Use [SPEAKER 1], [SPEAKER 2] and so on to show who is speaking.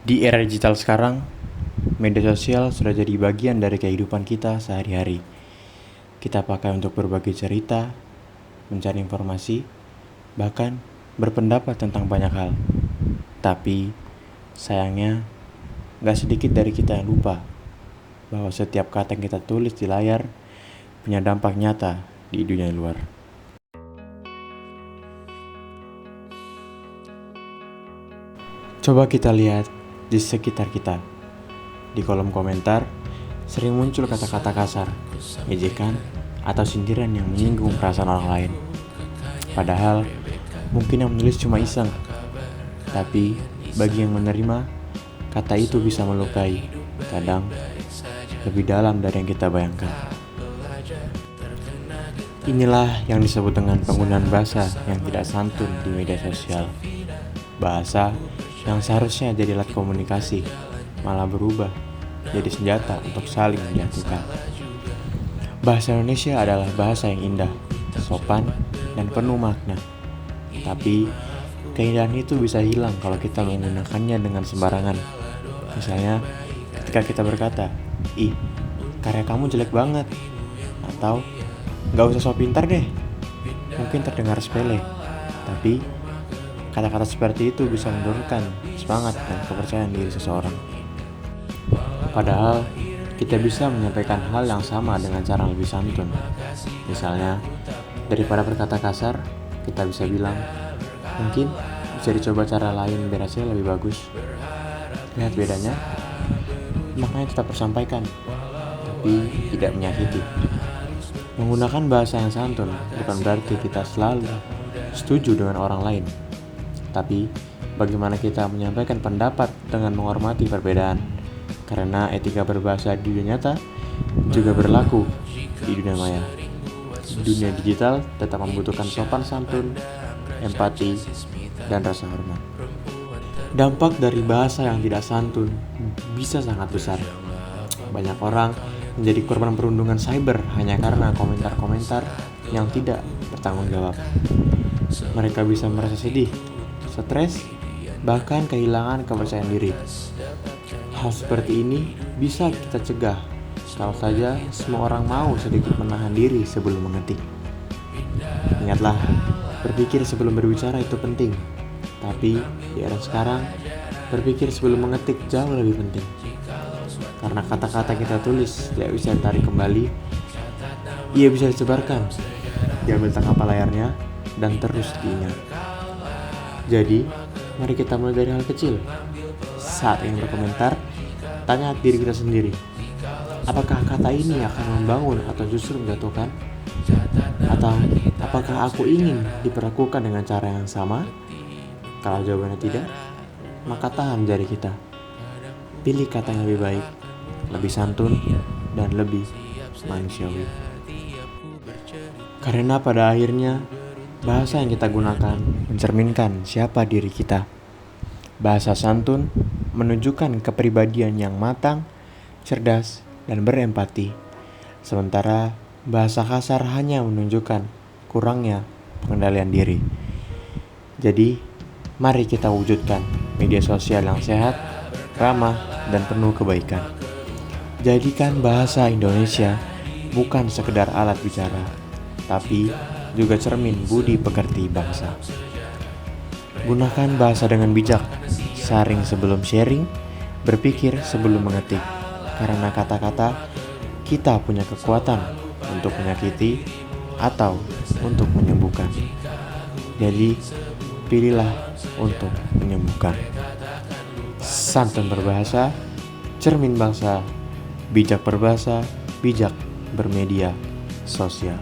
[SPEAKER 1] Di era digital sekarang, media sosial sudah jadi bagian dari kehidupan kita sehari-hari. Kita pakai untuk berbagi cerita, mencari informasi, bahkan berpendapat tentang banyak hal. Tapi, sayangnya, gak sedikit dari kita yang lupa bahwa setiap kata yang kita tulis di layar punya dampak nyata di dunia luar. Coba kita lihat di sekitar kita. Di kolom komentar, sering muncul kata-kata kasar, ejekan, atau sindiran yang menyinggung perasaan orang lain. Padahal, mungkin yang menulis cuma iseng. Tapi, bagi yang menerima, kata itu bisa melukai, kadang lebih dalam dari yang kita bayangkan. Inilah yang disebut dengan penggunaan bahasa yang tidak santun di media sosial. Bahasa yang seharusnya jadi alat komunikasi, malah berubah jadi senjata untuk saling menjatuhkan. Bahasa Indonesia adalah bahasa yang indah, sopan, dan penuh makna. Tapi, keindahan itu bisa hilang kalau kita menggunakannya dengan sembarangan. Misalnya, ketika kita berkata, "Ih, karya kamu jelek banget," atau "Gak usah sok pintar deh." Mungkin terdengar sepele, tapi kata-kata seperti itu bisa menurunkan semangat dan kepercayaan diri seseorang. Padahal, kita bisa menyampaikan hal yang sama dengan cara lebih santun. Misalnya, daripada berkata kasar, kita bisa bilang, "Mungkin bisa dicoba cara lain biar hasilnya lebih bagus." Lihat bedanya? Maknanya tetap tersampaikan, tapi tidak menyakiti. Menggunakan bahasa yang santun bukan berarti kita selalu setuju dengan orang lain. Tapi, bagaimana kita menyampaikan pendapat dengan menghormati perbedaan. Karena etika berbahasa di dunia nyata juga berlaku di dunia maya. Dunia digital tetap membutuhkan sopan santun, empati, dan rasa hormat. Dampak dari bahasa yang tidak santun bisa sangat besar. Banyak orang menjadi korban perundungan cyber hanya karena komentar-komentar yang tidak bertanggung jawab. Mereka bisa merasa sedih, stres, bahkan kehilangan kepercayaan diri. Hal seperti ini bisa kita cegah kalau saja semua orang mau sedikit menahan diri sebelum mengetik. Ingatlah, berpikir sebelum berbicara itu penting. Tapi di era sekarang, berpikir sebelum mengetik jauh lebih penting. Karena kata-kata kita tulis tidak bisa ditarik kembali, ia bisa disebarkan, diambil tangkap layarnya, dan terus diingat. Jadi, mari kita mulai dari hal kecil. Saat ingin berkomentar, tanya diri kita sendiri, apakah kata ini akan membangun atau justru menjatuhkan? Atau apakah aku ingin diperlakukan dengan cara yang sama? Kalau jawabannya tidak, maka tahan jari kita. Pilih kata yang lebih baik, lebih santun, dan lebih manusiawi. Karena pada akhirnya, bahasa yang kita gunakan mencerminkan siapa diri kita. Bahasa santun menunjukkan kepribadian yang matang, cerdas, dan berempati. Sementara bahasa kasar hanya menunjukkan kurangnya pengendalian diri. Jadi, mari kita wujudkan media sosial yang sehat, ramah, dan penuh kebaikan. Jadikan bahasa Indonesia bukan sekedar alat bicara, tapi juga cermin budi pekerti bangsa. Gunakan bahasa dengan bijak, saring sebelum sharing, berpikir sebelum mengetik. Karena kata-kata kita punya kekuatan untuk menyakiti atau untuk menyembuhkan. Jadi, pilihlah untuk menyembuhkan. Santun berbahasa, cermin bangsa, bijak berbahasa, bijak bermedia sosial.